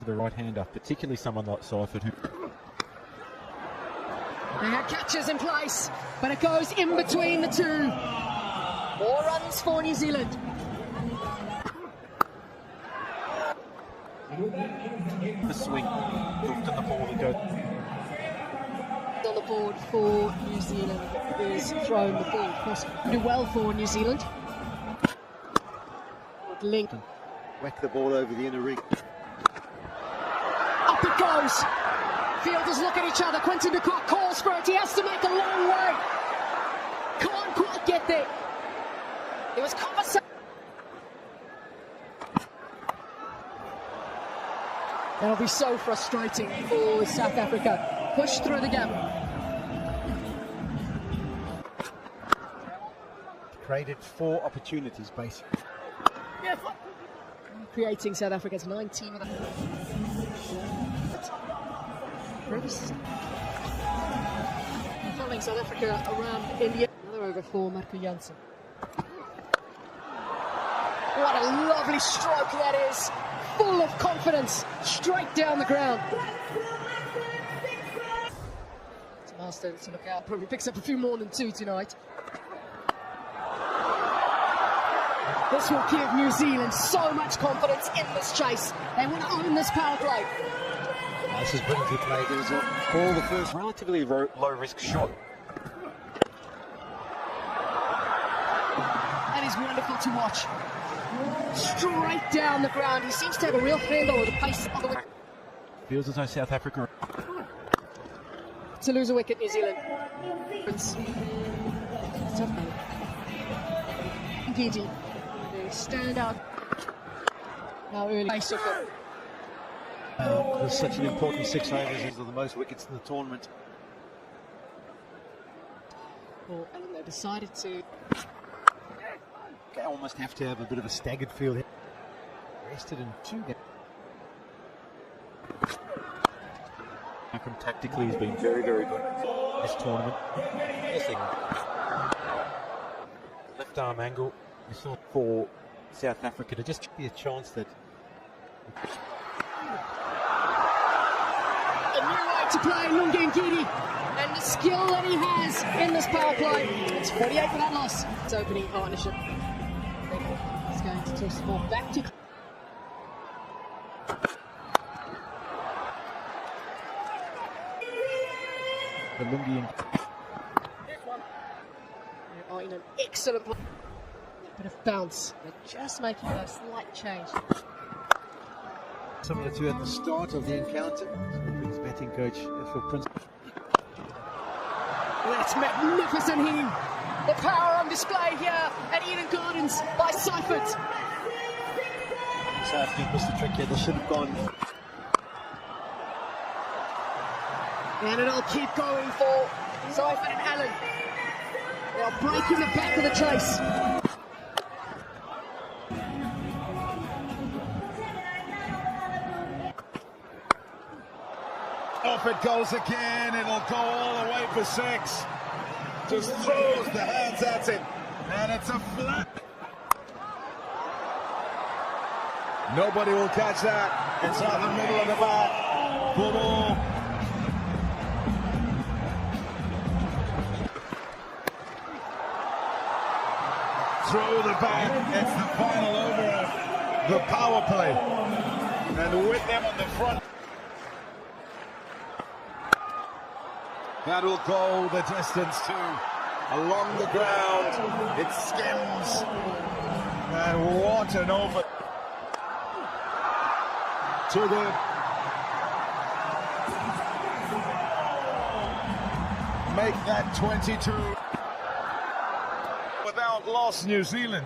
for the right-hander, particularly someone like Seifert who... They had catches in place, but it goes in between the two. More runs for New Zealand. The swing, looked at the ball and go... On the board for New Zealand is thrown the ball. Of course, do well for New Zealand. Lincoln. Whack the ball over the inner ring. Up it goes. Fielders look at each other. Quinton de Kock calls for it. He has to make a long way. Can't quite get there. It was conversation. That'll be so frustrating for South Africa. Push through the gap. Created 4 opportunities, basically. Creating South Africa's 19 with a... Following South Africa around India. Another over for Marco Jansen. What a lovely stroke that is. Full of confidence. Straight down the ground. Master to look out. Probably picks up a few more than 2 tonight. This will give New Zealand so much confidence in this chase. They want to own this power play. This is brilliantly played. It was all the first Relatively low-risk shot. That is wonderful to watch. Straight down the ground. He seems to have a real handle with the pace of the wicket. Feels as though South Africa... To lose a wicket, New Zealand. Giddy. They stand out. Now early. There's such an important 6 overs. These are the most wickets in the tournament. Well, and they decided to... They almost have to have a bit of a staggered field here. Rested in 2 games. Malcolm tactically has been very, very good this tournament. Left arm angle. We saw for South Africa to just be a chance that... A new way to play Lungi Ngidi, and the skill that he has in this power play. It's 48 without loss. It's opening partnership. He's going to toss the ball back to... The Lungi and... They are in an excellent play. Bit of bounce. They're just making a slight change. Similar to at the start of the encounter. His batting coach for Prince. That's magnificent hitting. The power on display here at Eden Gardens by Seifert. South Africa missed the trick here. They should have gone. And it'll keep going for Seifert and Allen. They're breaking the back of the chase. Off it goes again. It'll go all the way for 6. Just throws the hands at it. And it's a flat. Nobody will catch that. It's out the middle of the bat. Boom. Throw the bat. It's the final over of the power play. And with them on the front. That will go the distance too. Along the ground, it skims. And what an over. To the... Make that 22. Without loss, New Zealand.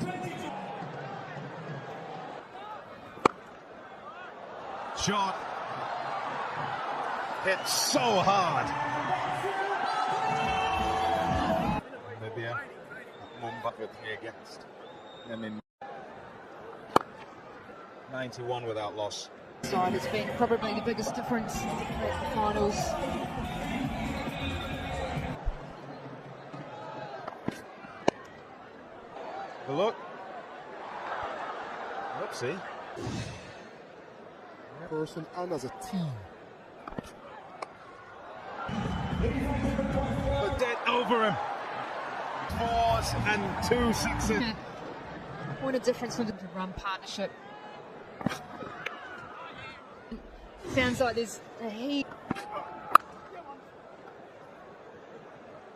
Shot. Hit so hard. Maybe a Mumbai with me against. And then 91 without loss. Side has been probably the biggest difference in the finals. The look. Whoopsie. person and as a team. The dead over him. 4s and 2 6s. Yeah. What a difference for the run partnership. Sounds like there's a heat.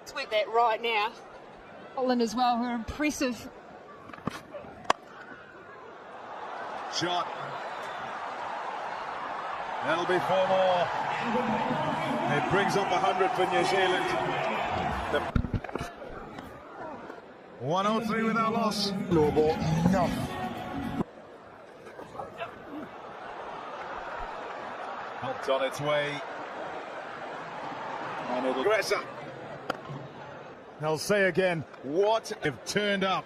Tweet that right now. Scotland as well, who are impressive. Shot. That'll be 4 more. It brings up 100 for New Zealand. 103 without loss. No ball, enough. Helped on its way. And it'll aggressor. I'll say again, what have turned up?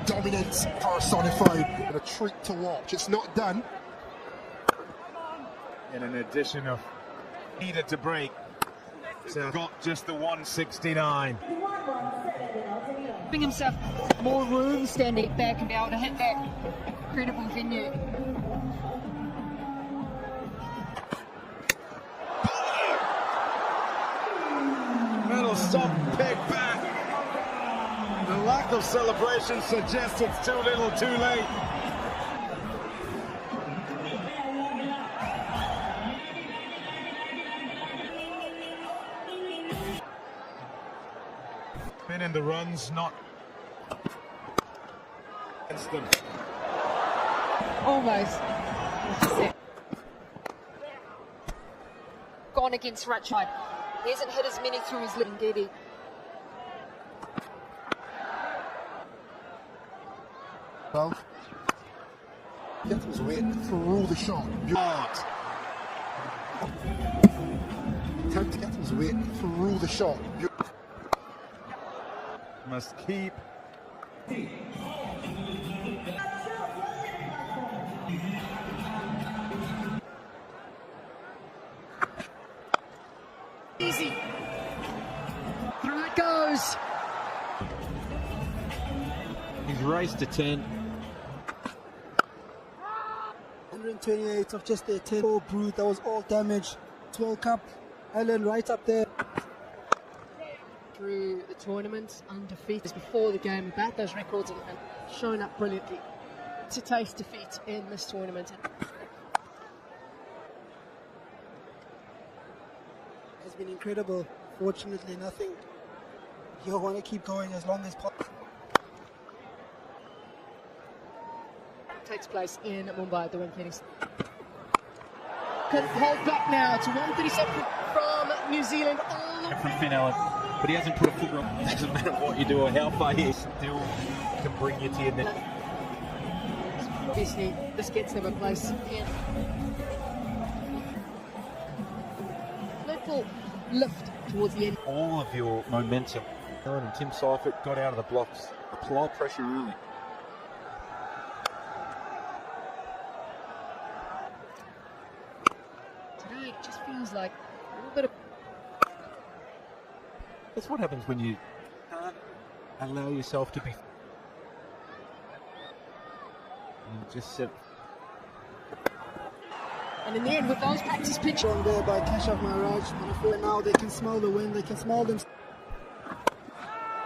Dominance personified and a treat to watch. It's not done. In an addition of needed to break. So got just the 169. Giving himself more room standing back and be able to hit that incredible venue. Middle stop, pick back. The lack of celebration suggests it's too little, too late. Been in the runs, not against them. Almost. Gone against Ratchide. He hasn't hit as many through his Lingedi. Well, Gethem's waiting through the shot. Gethem's waiting through the shot. Must keep. Easy. Through it goes. He's raced to 10. 128 of just a 10 brute. That was all damage. 12 Cup, Ireland right up there. Through the tournament, undefeated before the game, about those records and shown up brilliantly to taste defeat in this tournament. Has been incredible. Fortunately, nothing. You want to keep going as long as possible. Takes place in Mumbai, the Wimpy. Can hold back now to 137 from New Zealand. From Finn Allen. But he hasn't put a footer on. It doesn't matter what you do or how far he is, still can bring you to your net. Obviously, this gets them a place in. Little lift towards the end. All of your momentum. And Tim Seifert got out of the blocks. Apply pressure early. Today, it just feels like a little bit of. That's what happens when you can't allow yourself to be. You just sit. And in the end, with those practice pitches. On there by Keshav Maharaj. And I feel now they can smell the wind. They can smell them.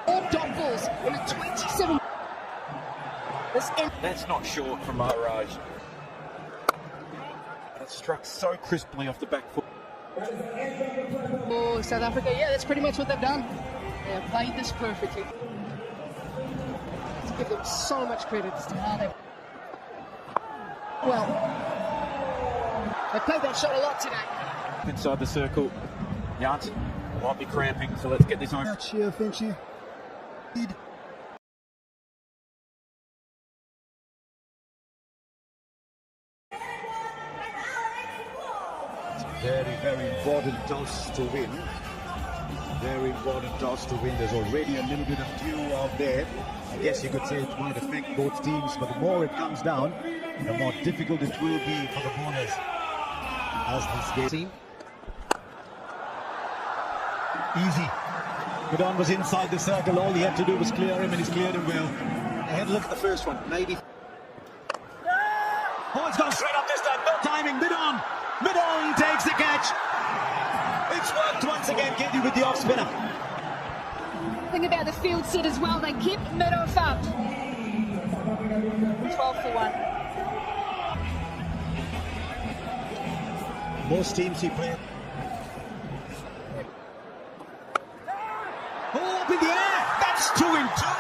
All dot balls in a 27. That's not short from Maharaj. It struck so crisply off the back foot. For South Africa, yeah, that's pretty much what they've done. They have played this perfectly. To give them so much credit as to how they. Well, they played that shot a lot today. Inside the circle. Janssen might be cramping, so let's get this over. Cheer, Finchy. Lead. Very, very important toss to win. Very important toss to win. There's already a little bit of dew out there. I guess you could say it might affect both teams, but the more it comes down, the more difficult it will be for the bowlers as this game. Easy. Gudon was inside the circle. All he had to do was clear him, and he's cleared him well. I had a look at the first one. Maybe. Oh, it's gone straight up this time. No timing. Mid-on. Mid-on takes the catch. It's worked once again, Katie, with the off-spinner. Think about the field set as well. They keep Middle up. 12 for 1. Most teams he played. Oh, up in the air. That's 2 in 2.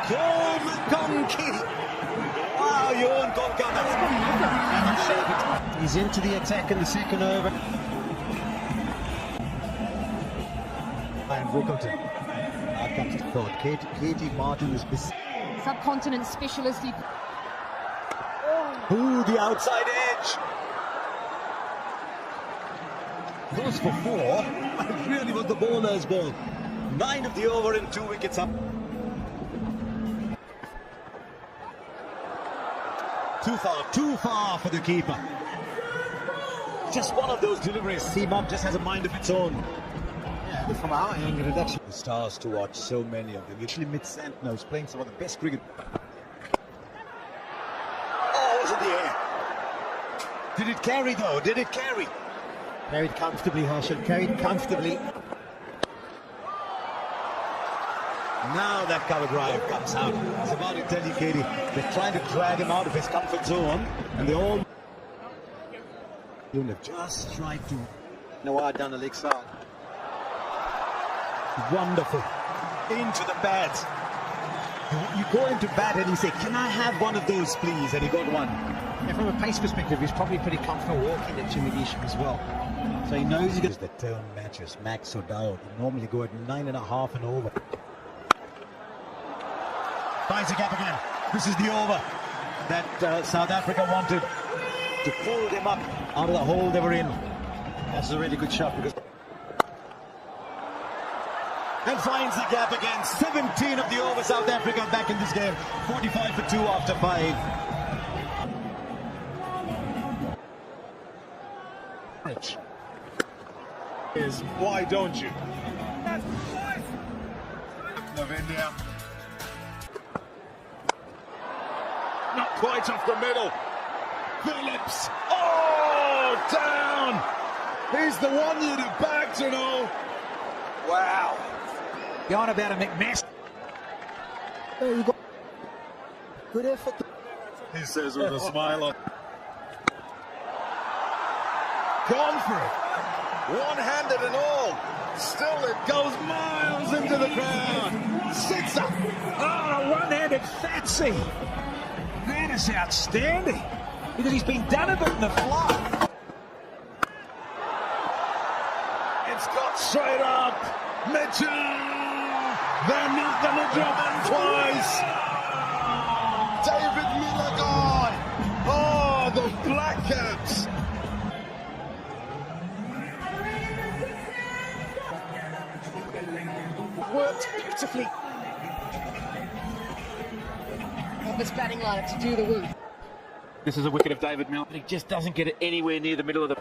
Coleman Conky. Wow, Johan Conky. He's into the attack in the second over. And Rickleton. Now comes to third. Katie Martin is busy. Subcontinent specialist. Ooh, the outside edge. Goes for 4. It really was the bowler's ball. 9 of the over and 2 wickets up. Too far for the keeper. Just one of those deliveries. Seamob just has a mind of its own. Yeah, from our angle, that's the stars to watch. So many of them. Literally mid-cent now, playing some of the best cricket. Oh, it was in the air. Did it carry though? Did it carry? Carried comfortably, Harshad. Carried comfortably. Now that cover drive comes out. It's about to tell you, Katie. They're trying to drag him out of his comfort zone, and they all have just tried to. Nawar done a leg side. Wonderful. Into the bat. You go into bat and you say, "Can I have one of those, please?" And he got one. Yeah, from a pace perspective, he's probably pretty comfortable walking into Medition as well. So he knows he's The turn matches, Max or Dowd. They normally go at 9.5 and over. Finds the gap again. This is the over that South Africa wanted to pull them up out of the hole they were in. That's a really good shot because. And finds the gap again. 17 of the over. South Africa back in this game. 45 for 2 after 5. Rich is why don't you? Of India. Not quite off the middle. Phillips. Oh, down. He's the one you'd have bagged, you know. Wow. You're on about a McMaster. There you go. Good effort. He says with a smile on. Gone for it. One-handed and all. Still it goes miles into the crowd. Sits up. Oh, one-handed fancy. That is outstanding. Because he's been done a bit in the fly. It's got straight up. Mitchell. They're not going to drop him twice. David Miller gone. Oh, the Black Caps. Worked beautifully. Of this batting lineup to do the work. This is a wicket of David Miller, but he just doesn't get it anywhere near the middle of the.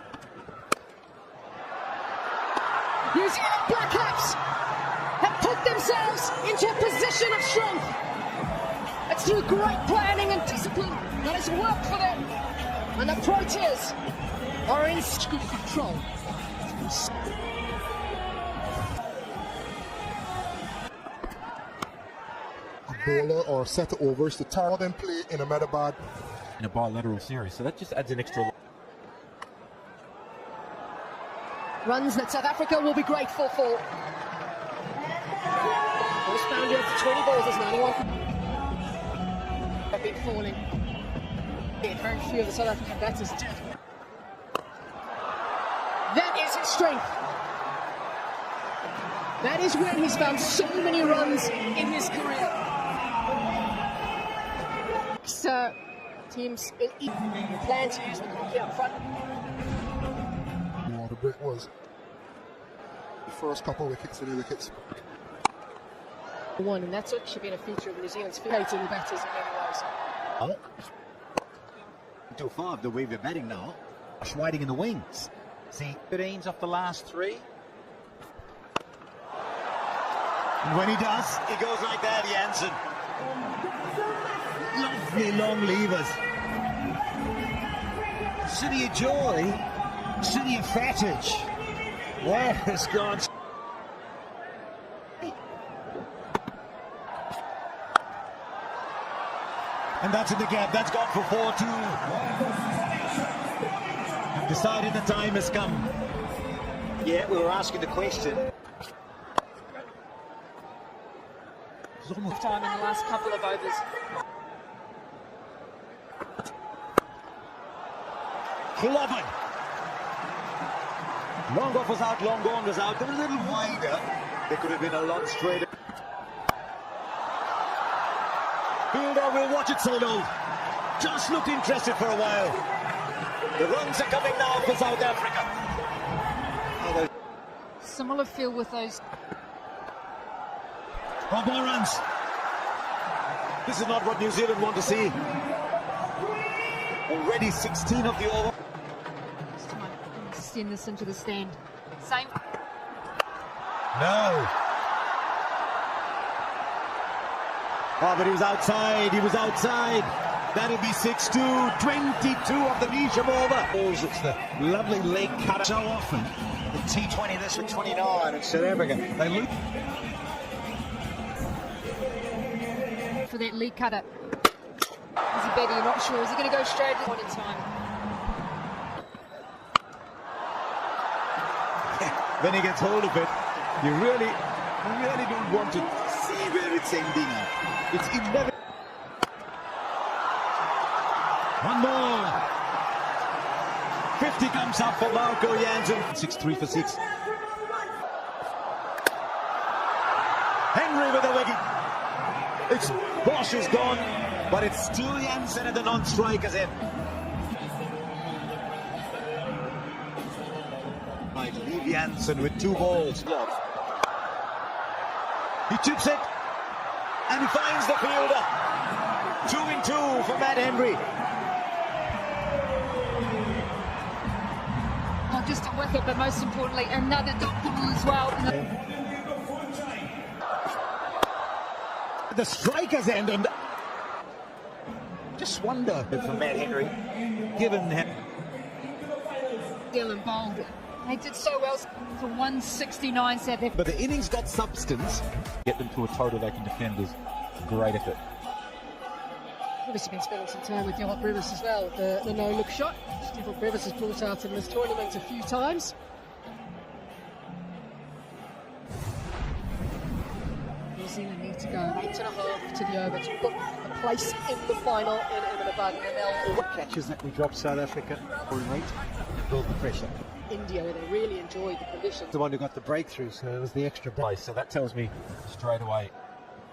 New Zealand Black Caps have put themselves into a position of strength. It's through great planning and discipline that has worked for them. And the Proteas are in good control. Bowler or set of overs to tell them play in Ahmedabad. In a bilateral series, so that just adds an extra. Runs that South Africa will be grateful for. First boundary after 20 balls is 91. Have been falling. Very few of the South African batters did. That is his strength. That is where he's found so many runs in his career. So, teams plan to use the Conky up front. The break was the first couple of wickets, 3 wickets. One, and that's actually been a feature of New Zealand's hating the batters in many ways. Too far of the way we're batting now. Whiting in the wings. See, 13s off the last 3. And when he does, he goes like that, Jansen. Lovely long levers. City of Joy, City of Fattage. Where has gone? And that's in the gap. That's gone for 4-2. I've decided the time has come. Yeah, we were asking the question. Time in the last couple of overs. Clobbered. Long off was out, long on was out. They were a little wider. They could have been a lot straighter. Fielder will watch it solo. Just looked interested for a while. The runs are coming now for South Africa. Similar feel with those. Oh, more runs. This is not what New Zealand want to see. Already 16 of the over. Send this into the stand. Same. No. Oh, but he was outside. He was outside. That'll be 6-2. 22 of the Nisha over. It's the lovely leg cut so often. The T20 this with 29 in South Africa. They lose. For that leg cutter. Is he better? You're not sure. Is he going to go straight at point in time? When he gets hold of it, you really don't want to see where it's ending up. It's inevitable. One more. 50 comes up for Marco Jansen. 6-3 for 6. Henry with a wicket. It's Bosch is gone, but it's still Jansen at the non-strikers end. Right, leave Jansen with 2 balls. He chips it, and he finds the fielder. 2-2 for Matt Henry. Not just a wicket, but most importantly, another dot ball as well. The strikers end, and just wonder for Matt Henry, given him. Dylan bowled. They did so well for 169 South Africa. But the innings got substance. Get them to a total they can defend is great effort. Obviously been spending some time with Johan Brevis as well, the no-look shot. Stephen Brevis has brought out in this tournament a few times. New Zealand need to go 8.5 to the over to book a place in the final in Ahmedabad. And they'll Catches that we dropped South Africa. Rate and build the pressure. India, where they really enjoyed the conditions. The one who got the breakthrough, so it was the extra break. So that tells me straight away,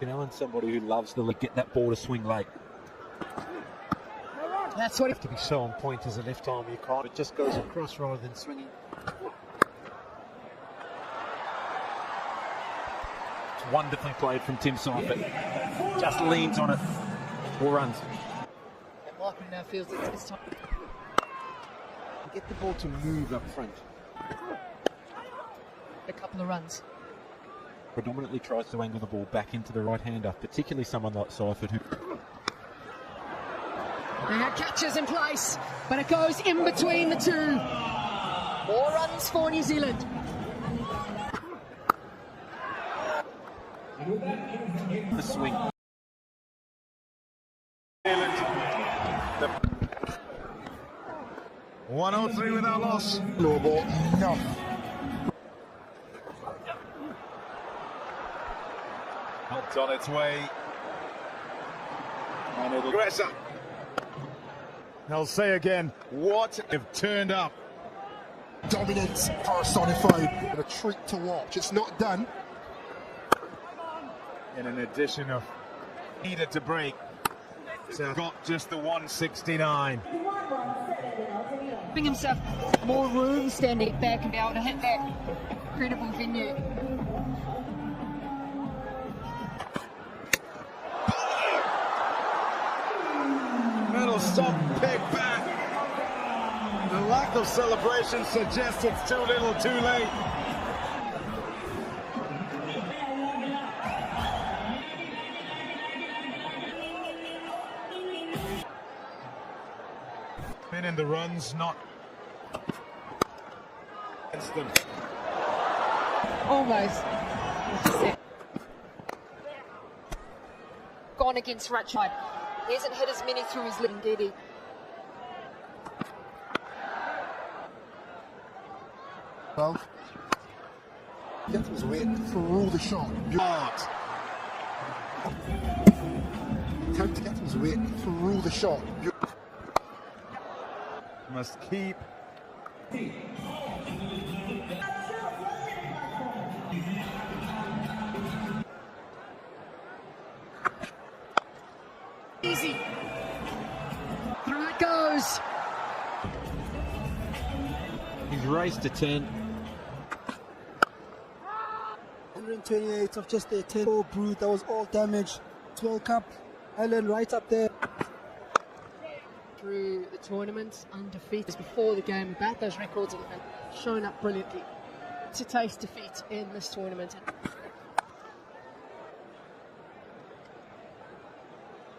you know, and somebody who loves the get that ball to swing late. That's what You have to be so on point as a left arm, you can't. It just goes across rather than swinging. It's wonderfully played from Tim Seifert. Just leans on it. 4 runs. And Martin now feels it's time. Get the ball to move up front. A couple of runs. Predominantly tries to angle the ball back into the right-hander, particularly someone like Seifert who... They have catches in place, but it goes in between the two. More runs for New Zealand. The swing. 103 without loss. No ball, enough. Helped on its way. And it'll aggressor. I'll say again, what have turned up? Dominance personified. And a treat to watch. It's not done. In an addition of needed to break. So got just the 169. Giving himself more room standing back and be able to hit that incredible venue. Middle stop, pick back. The lack of celebration suggests it's too little, too late. Been in the runs, not against them. Almost. Gone against Ratchide. He hasn't hit as many through his leg, did he? Well, Gatham's waiting through the shot. County Gatham's waiting through the shot. Must keep. Easy. Through it goes. He's raced to 10. 128 of just a 10-4 brood. That was all damage. 12 Cup. Ireland right up there. Through the tournament, undefeated before the game, about those records and shown up brilliantly to taste defeat in this tournament.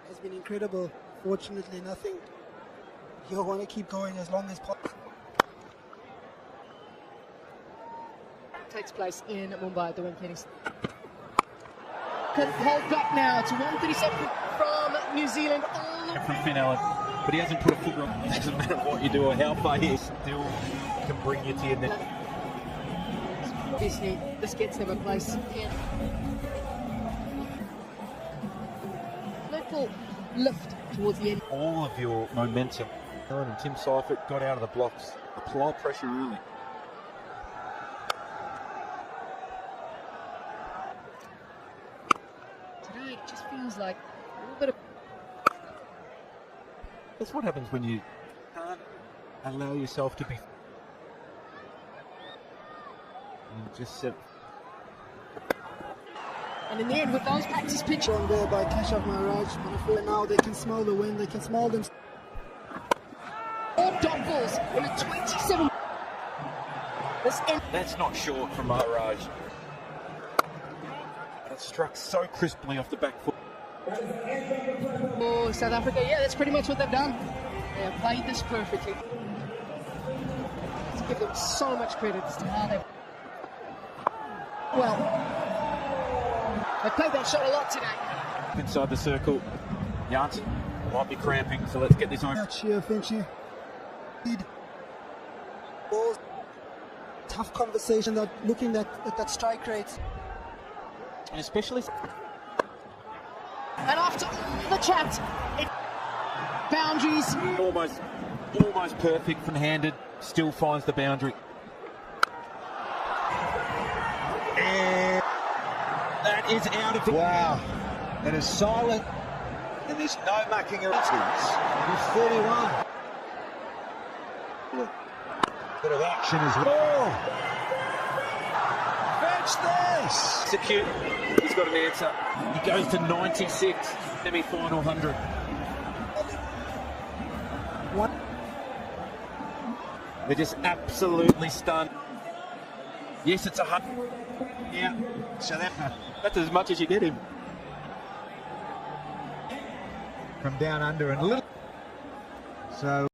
Has been incredible. Fortunately, nothing. You'll want to keep going as long as possible. Takes place in Mumbai at the Wimpy. Can hold back now to 137 from New Zealand. From Finn Allen, but he hasn't put a foot wrong. It doesn't matter what you do or how far he still can bring you to your net. Obviously, this gets them a place here. Little lift towards the end. All of your momentum. Allen and Tim Seifert got out of the blocks. Apply pressure early. Today it just feels like a little bit of. That's what happens when you can't allow yourself to be. You just sit. And in the end, with those practice pitches. On there by Keshav Maharaj. And I feel now they can smell the wind. They can smell them. Four dot balls in a 27. This end. That's not short from Maharaj. It struck so crisply off the back foot. Oh, South Africa, yeah, that's pretty much what they've done. They have played this perfectly. Let's give them so much credit as to how they've. Well, they played that shot a lot today. Inside the circle, Janssen might be cramping, so let's get this on. Match here, Finchy. Lead. Balls. Tough conversation. That looking at that strike rate. And especially. And after all the chat, boundaries. Almost perfect from handed, still finds the boundary. And that is out of the. Wow. It is silent. And there's no mucking around. He's 41. Bit of action as well. Fetch this. Execute. He's got an answer. He goes to 96. Semi-final 100. One. They're just absolutely stunned. Yes, it's 100. Yeah. So that's as much as you get him. From down under and a little. So.